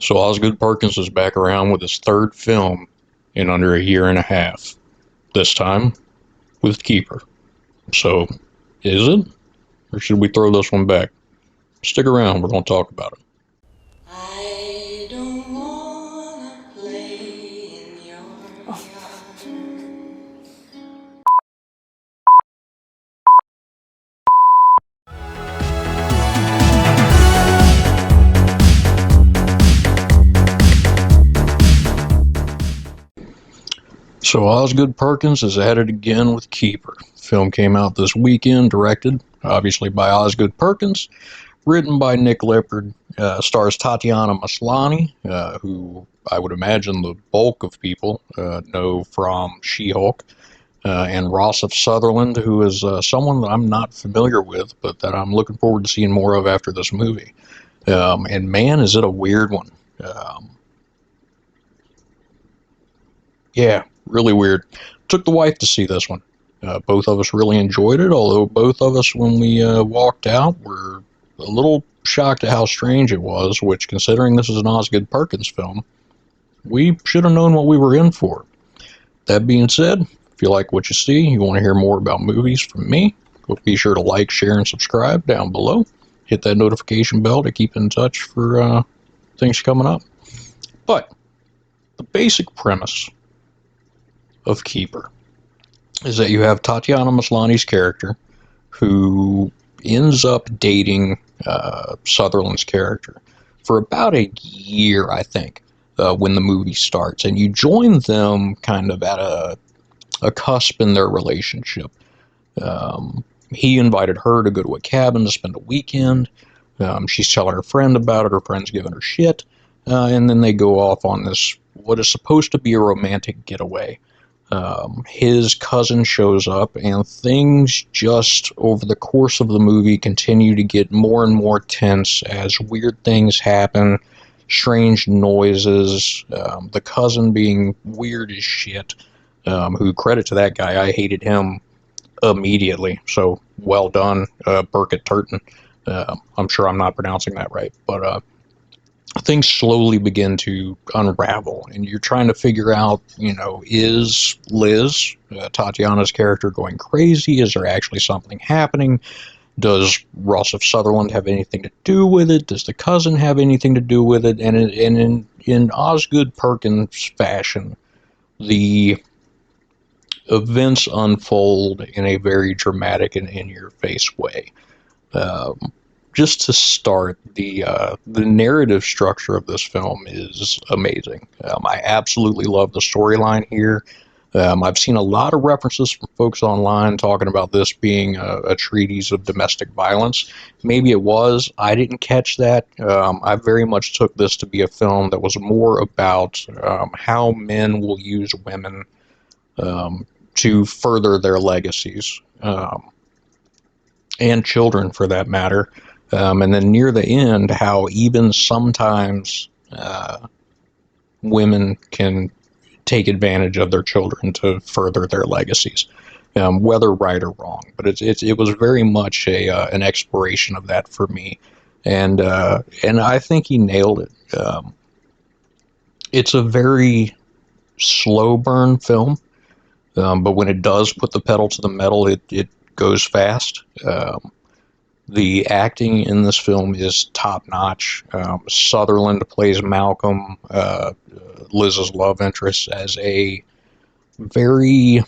So Osgood Perkins is back around with his third film in under a year and a half. This time with Keeper. So, is it? Or should we throw this one back? Stick around, we're going to talk about it. I don't wanna play in your yard. So Osgood Perkins is at it again with Keeper. The film came out this weekend, directed, obviously, by Osgood Perkins, written by Nick Lippard, stars Tatiana Maslany, who I would imagine the bulk of people know from She-Hulk, and Rossif Sutherland, who is someone that I'm not familiar with, but that I'm looking forward to seeing more of after this movie. And man, is it a weird one. Yeah, really weird. Took the wife to see this one. Both of us really enjoyed it, although both of us, when we walked out, were a little shocked at how strange it was, which, considering this is an Osgood Perkins film, we should have known what we were in for. That being said, if you like what you see, you want to hear more about movies from me, be sure to like, share, and subscribe down below. Hit that notification bell to keep in touch for things coming up. But the basic premise of Keeper is that you have Tatiana Maslany's character, who ends up dating Sutherland's character for about a year, I think, when the movie starts. And you join them kind of at a cusp in their relationship. He invited her to go to a cabin to spend a weekend. She's telling her friend about it. Her friend's giving her shit. And then they go off on this, what is supposed to be a romantic getaway. His cousin shows up, and things just over the course of the movie continue to get more and more tense as weird things happen, strange noises, the cousin being weird as shit, who, credit to that guy, I hated him immediately, so well done, Burkett Turton. I'm sure I'm not pronouncing that right, but things slowly begin to unravel, and you're trying to figure out, is Liz, Tatiana's character, going crazy? Is there actually something happening? Does Rossif Sutherland have anything to do with it? Does the cousin have anything to do with it? And in Osgood Perkins fashion, the events unfold in a very dramatic and in-your-face way. Just to start, the narrative structure of this film is amazing. I absolutely love the storyline here. I've seen a lot of references from folks online talking about this being a treatise of domestic violence. Maybe it was. I didn't catch that. I very much took this to be a film that was more about how men will use women to further their legacies, and children for that matter. And then near the end, how even sometimes women can take advantage of their children to further their legacies, whether right or wrong. But it was very much an exploration of that for me, and I think he nailed it. It's a very slow burn film, but when it does put the pedal to the metal, it goes fast. The acting in this film is top-notch. Sutherland plays Malcolm, Liz's love interest, as a very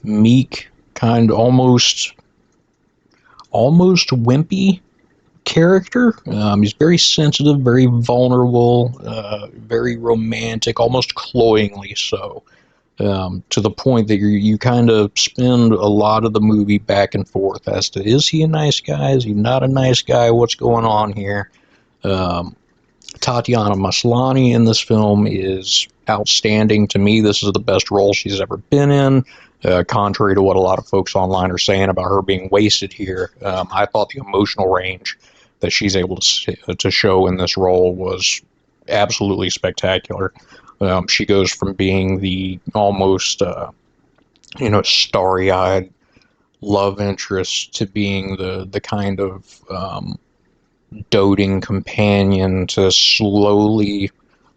meek, kind of almost wimpy character. He's very sensitive, very vulnerable, very romantic, almost cloyingly so. To the point that you kind of spend a lot of the movie back and forth as to, is he a nice guy? Is he not a nice guy? What's going on here? Tatiana Maslany in this film is outstanding. To me, this is the best role she's ever been in. Contrary to what a lot of folks online are saying about her being wasted here, I thought the emotional range that she's able to show in this role was absolutely spectacular. She goes from being the almost, starry-eyed love interest to being the kind of doting companion to slowly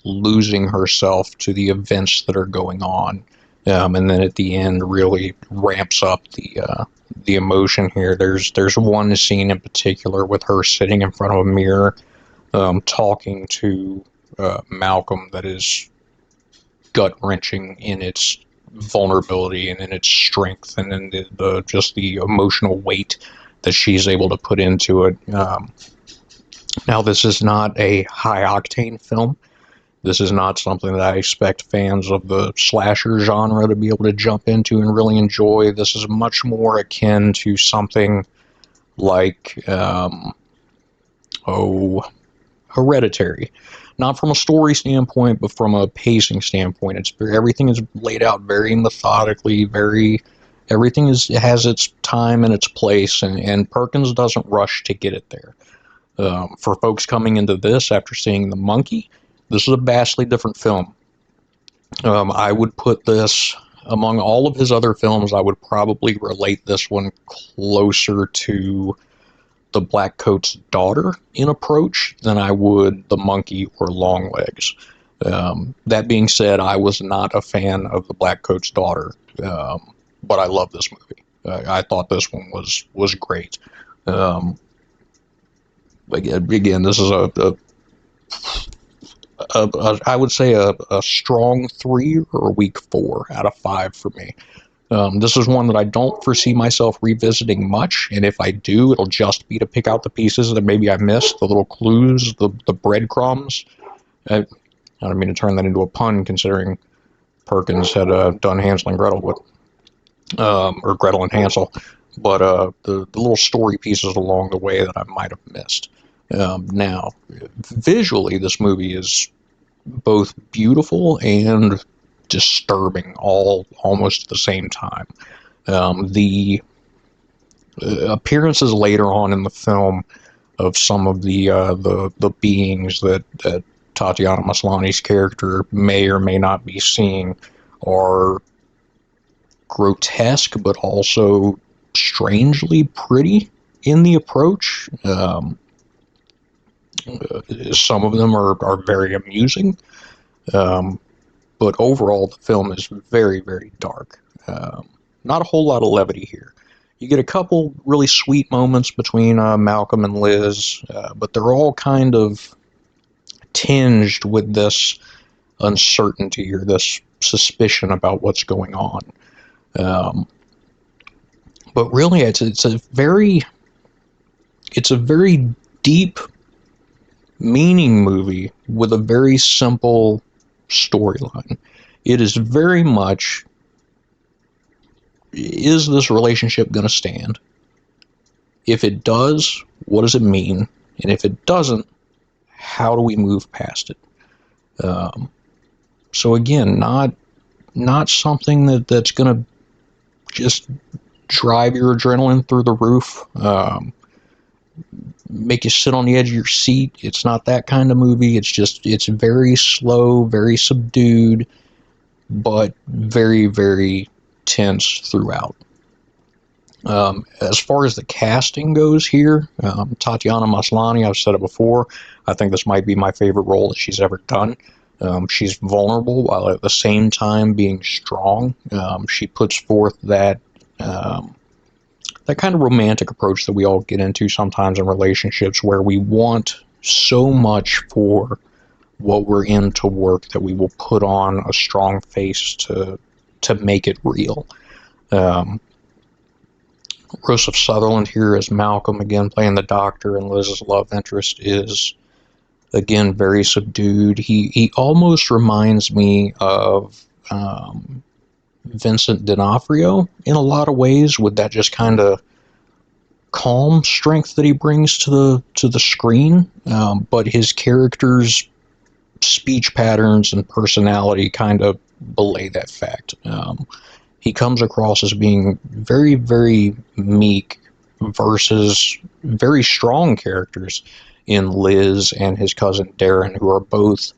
losing herself to the events that are going on. And then at the end really ramps up the emotion here. There's one scene in particular with her sitting in front of a mirror, talking to Malcolm, that is gut wrenching in its vulnerability and in its strength, and in the just the emotional weight that she's able to put into it. Now, this is not a high octane film. This is not something that I expect fans of the slasher genre to be able to jump into and really enjoy. This is much more akin to something like, Hereditary. Not from a story standpoint, but from a pacing standpoint. Everything is laid out very methodically, everything has its time and its place, and Perkins doesn't rush to get it there. For folks coming into this after seeing The Monkey, this is a vastly different film. I would put this among all of his other films. I would probably relate this one closer to The Black Coat's Daughter in approach than I would The Monkey or Longlegs. That being said, I was not a fan of The Black Coat's Daughter, but I love this movie. I thought this one was great. Again, this is I would say a strong 3 or a weak 4 out of 5 for me. This is one that I don't foresee myself revisiting much, and if I do, it'll just be to pick out the pieces that maybe I missed, the little clues, the breadcrumbs. I don't mean to turn that into a pun, considering Perkins had done Hansel and Gretel with, or Gretel and Hansel, but the little story pieces along the way that I might have missed. Now, visually, this movie is both beautiful and disturbing, all almost at the same time. The appearances later on in the film of some of the beings that Tatiana Maslany's character may or may not be seeing are grotesque, but also strangely pretty in the approach. Some of them are very amusing, but overall the film is very, very dark. Not a whole lot of levity here. You get a couple really sweet moments between Malcolm and Liz, but they're all kind of tinged with this uncertainty or this suspicion about what's going on. But really, it's a very deep meaning movie with a very simple storyline. It is very much, is this relationship going to stand? If it does, what does it mean? And if it doesn't, how do we move past it? So again, not something that's going to just drive your adrenaline through the roof, make you sit on the edge of your seat. It's not that kind of movie. It's very slow, very subdued, but very, very tense throughout. As far as the casting goes here, Tatiana Maslany, I've said it before, I think this might be my favorite role that she's ever done. She's vulnerable while at the same time being strong. She puts forth that kind of romantic approach that we all get into sometimes in relationships, where we want so much for what we're in to work that we will put on a strong face to make it real. Joseph Sutherland here as Malcolm, again playing the doctor, and Liz's love interest is again very subdued. He almost reminds me of Vincent D'Onofrio in a lot of ways, with that just kind of calm strength that he brings to the screen, but his character's speech patterns and personality kind of belay that fact. He comes across as being very, very meek versus very strong characters in Liz and his cousin Darren, who are both.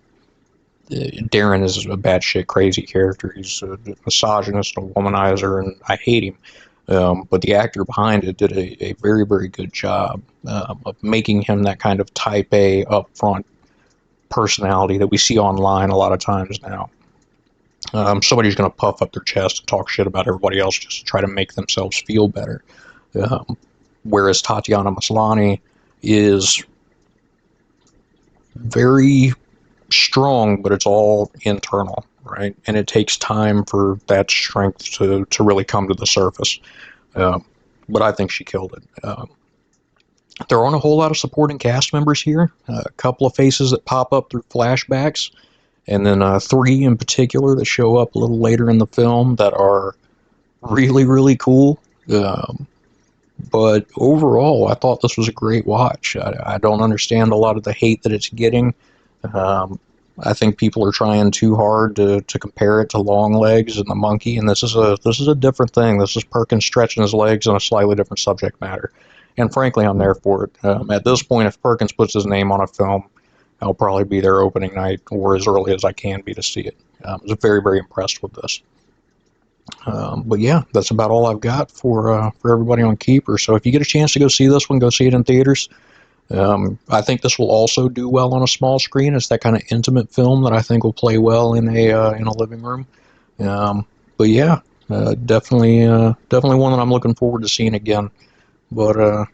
Darren is a batshit crazy character. He's a misogynist, a womanizer, and I hate him. But the actor behind it did a very, very good job of making him that kind of type A, upfront personality that we see online a lot of times now. Somebody who's going to puff up their chest and talk shit about everybody else just to try to make themselves feel better. Whereas Tatiana Maslany is very strong, but it's all internal, right? And it takes time for that strength to really come to the surface. But I think she killed it. There aren't a whole lot of supporting cast members here. A couple of faces that pop up through flashbacks, and then three in particular that show up a little later in the film that are really, really cool. But overall, I thought this was a great watch. I don't understand a lot of the hate that it's getting. I think people are trying too hard to compare it to Longlegs and the Monkey, and this is a different thing. This is Perkins stretching his legs on a slightly different subject matter. And frankly, I'm there for it. At this point, if Perkins puts his name on a film, I'll probably be there opening night or as early as I can be to see it. I was very, very impressed with this. But yeah, that's about all I've got for everybody on Keeper. So if you get a chance to go see this one, go see it in theaters. I think this will also do well on a small screen. It's that kind of intimate film that I think will play well in a living room. But yeah, definitely one that I'm looking forward to seeing again. But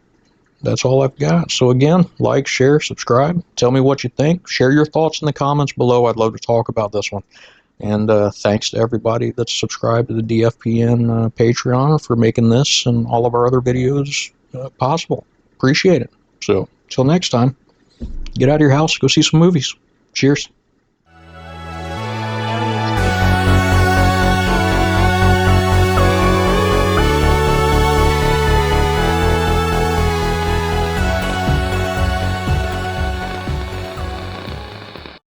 that's all I've got. So again, like, share, subscribe. Tell me what you think. Share your thoughts in the comments below. I'd love to talk about this one. And thanks to everybody that's subscribed to the DFPN Patreon for making this and all of our other videos possible. Appreciate it. So, till next time, get out of your house, go see some movies. Cheers.